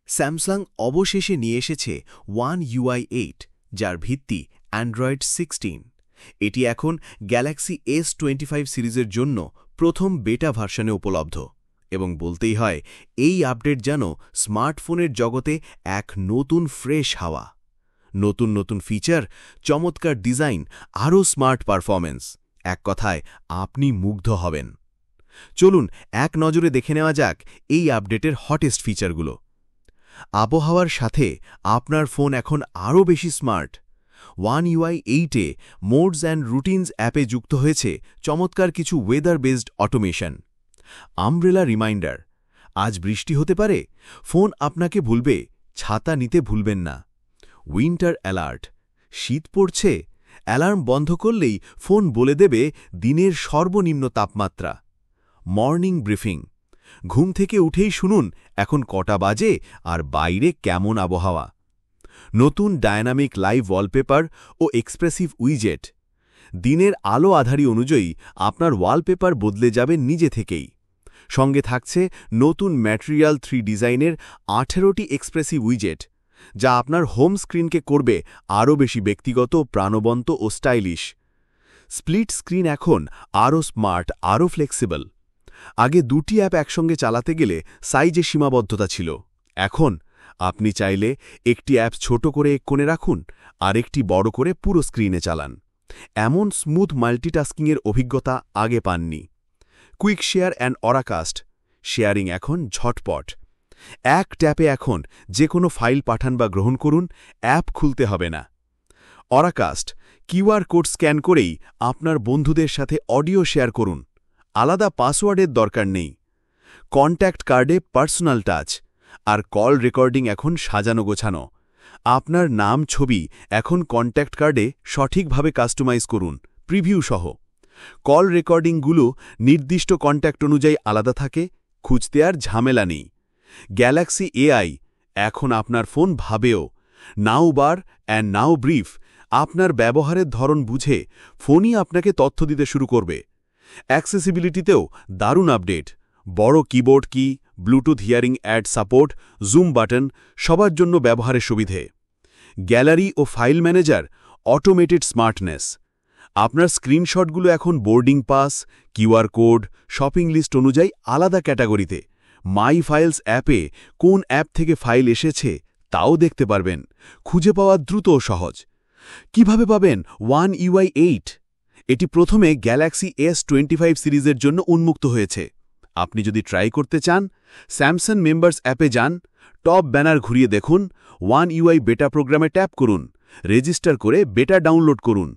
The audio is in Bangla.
স্যামসাং অবশেষে নিয়ে এসেছে ওয়ান UI 8, যার ভিত্তি অ্যান্ড্রয়েড 16। এটি এখন গ্যালাক্সি S25 সিরিজের জন্য প্রথম বেটা ভার্সনে উপলব্ধ এবং বলতেই হয় এই আপডেট যেন স্মার্টফোনের জগতে এক নতুন ফ্রেশ হাওয়া। নতুন নতুন ফিচার, চমৎকার ডিজাইন, আরও স্মার্ট পারফরম্যান্স, এক কথায় আপনি মুগ্ধ হবেন। চলুন এক নজরে দেখে নেওয়া যাক এই আপডেটের হটেস্ট ফিচারগুলো। আবহাওয়ার সাথে আপনার ফোন এখন আরও বেশি স্মার্ট। ওয়ান UI 8-এ মোডস অ্যান্ড রুটিনস অ্যাপে যুক্ত হয়েছে চমৎকার কিছু weather based automation. Umbrella reminder, আজ বৃষ্টি হতে পারে, ফোন আপনাকে বলবে ছাতা নিতে ভুলবেন না। উইন্টার অ্যালার্ট, শীত পড়ছে, অ্যালার্ম বন্ধ করলেই ফোন বলে দেবে দিনের সর্বনিম্ন তাপমাত্রা। মর্নিং ব্রিফিং, ঘুম থেকে উঠেই শুনুন এখন কটা বাজে আর বাইরে কেমন আবহাওয়া। নতুন ডায়নামিক লাইভ ওয়ালপেপার ও এক্সপ্রেসিভ উইজেট, দিনের আলো আধারি অনুযায়ী আপনার ওয়ালপেপার বদলে যাবে নিজে থেকেই। সঙ্গে থাকছে নতুন ম্যাটেরিয়াল 3 ডিজাইনের 18টি এক্সপ্রেসিভ উইজেট, যা আপনার হোম স্ক্রিনকে করবে আরও বেশি ব্যক্তিগত, প্রাণবন্ত ও স্টাইলিশ। স্প্লিট স্ক্রিন এখন আরও স্মার্ট, আরও ফ্লেক্সিবল। আগে দুটি অ্যাপ একসঙ্গে চালাতে গেলে সাইজে সীমাবদ্ধতা ছিল। এখন আপনি চাইলে একটি অ্যাপ ছোট করে এক কোণে রাখুন, আরেকটি বড় করে পুরো স্ক্রিনে চালান। এমন স্মুথ মাল্টিটাস্কিংয়ের অভিজ্ঞতা আগে পাননি। Quick share and Auracast, sharing এখন ঝটপট। এক ট্যাপে এখন যে কোনো ফাইল পাঠান বা গ্রহণ করুন, অ্যাপ খুলতে হবে না। অরাকাস্ট, কিউআর কোড স্ক্যান করেই আপনার বন্ধুদের সাথে অডিও শেয়ার করুন, আলাদা পাসওয়ার্ডের দরকার নেই। কন্ট্যাক্ট কার্ডে পার্সোনাল টাচ, আর কল রেকর্ডিং এখন সাজানো গোছানো। আপনার নাম, ছবি এখন কন্ট্যাক্ট কার্ডে সঠিকভাবে কাস্টমাইজ করুন, প্রিভিউ সহ। কল রেকর্ডিংগুলো নির্দিষ্ট কন্ট্যাক্ট অনুযায়ী আলাদা থাকে, খুঁজতে আর ঝামেলা নেই। গ্যালাক্সি AI এখন আপনার ফোন ভাবেও। নাও বার অ্যান্ড নাও ব্রিফ, আপনার ব্যবহারের ধরন বুঝে ফোনই আপনাকে তথ্য দিতে শুরু করবে। অ্যাক্সেসিবিলিটিতেও দারুণ আপডেট। বড় কিবোর্ড কি, bluetooth hearing aid support, zoom button, সবার জন্য ব্যবহারের সুবিধে। গ্যালারি ও ফাইল ম্যানেজার, অটোমেটেড স্মার্টনেস। আপনার স্ক্রিনশটগুলো এখন boarding pass, QR code, shopping list অনুযায়ী আলাদা ক্যাটাগরিতে। মাই ফাইলস অ্যাপে কোন অ্যাপ থেকে ফাইল এসেছে তাও দেখতে পারবেন। খুঁজে পাওয়া দ্রুত ও সহজ। কিভাবে পাবেন ওয়ান UI 8? এটি প্রথমে গ্যালাক্সি S25 সিরিজের জন্য উন্মুক্ত হয়েছে। আপনি যদি ট্রাই করতে চান, স্যামসাং মেম্বার্স অ্যাপে যান, টপ ব্যানার ঘুরিয়ে দেখুন, ওয়ান UI বেটা প্রোগ্রামে ট্যাপ করুন, রেজিস্টার করে বেটা ডাউনলোড করুন।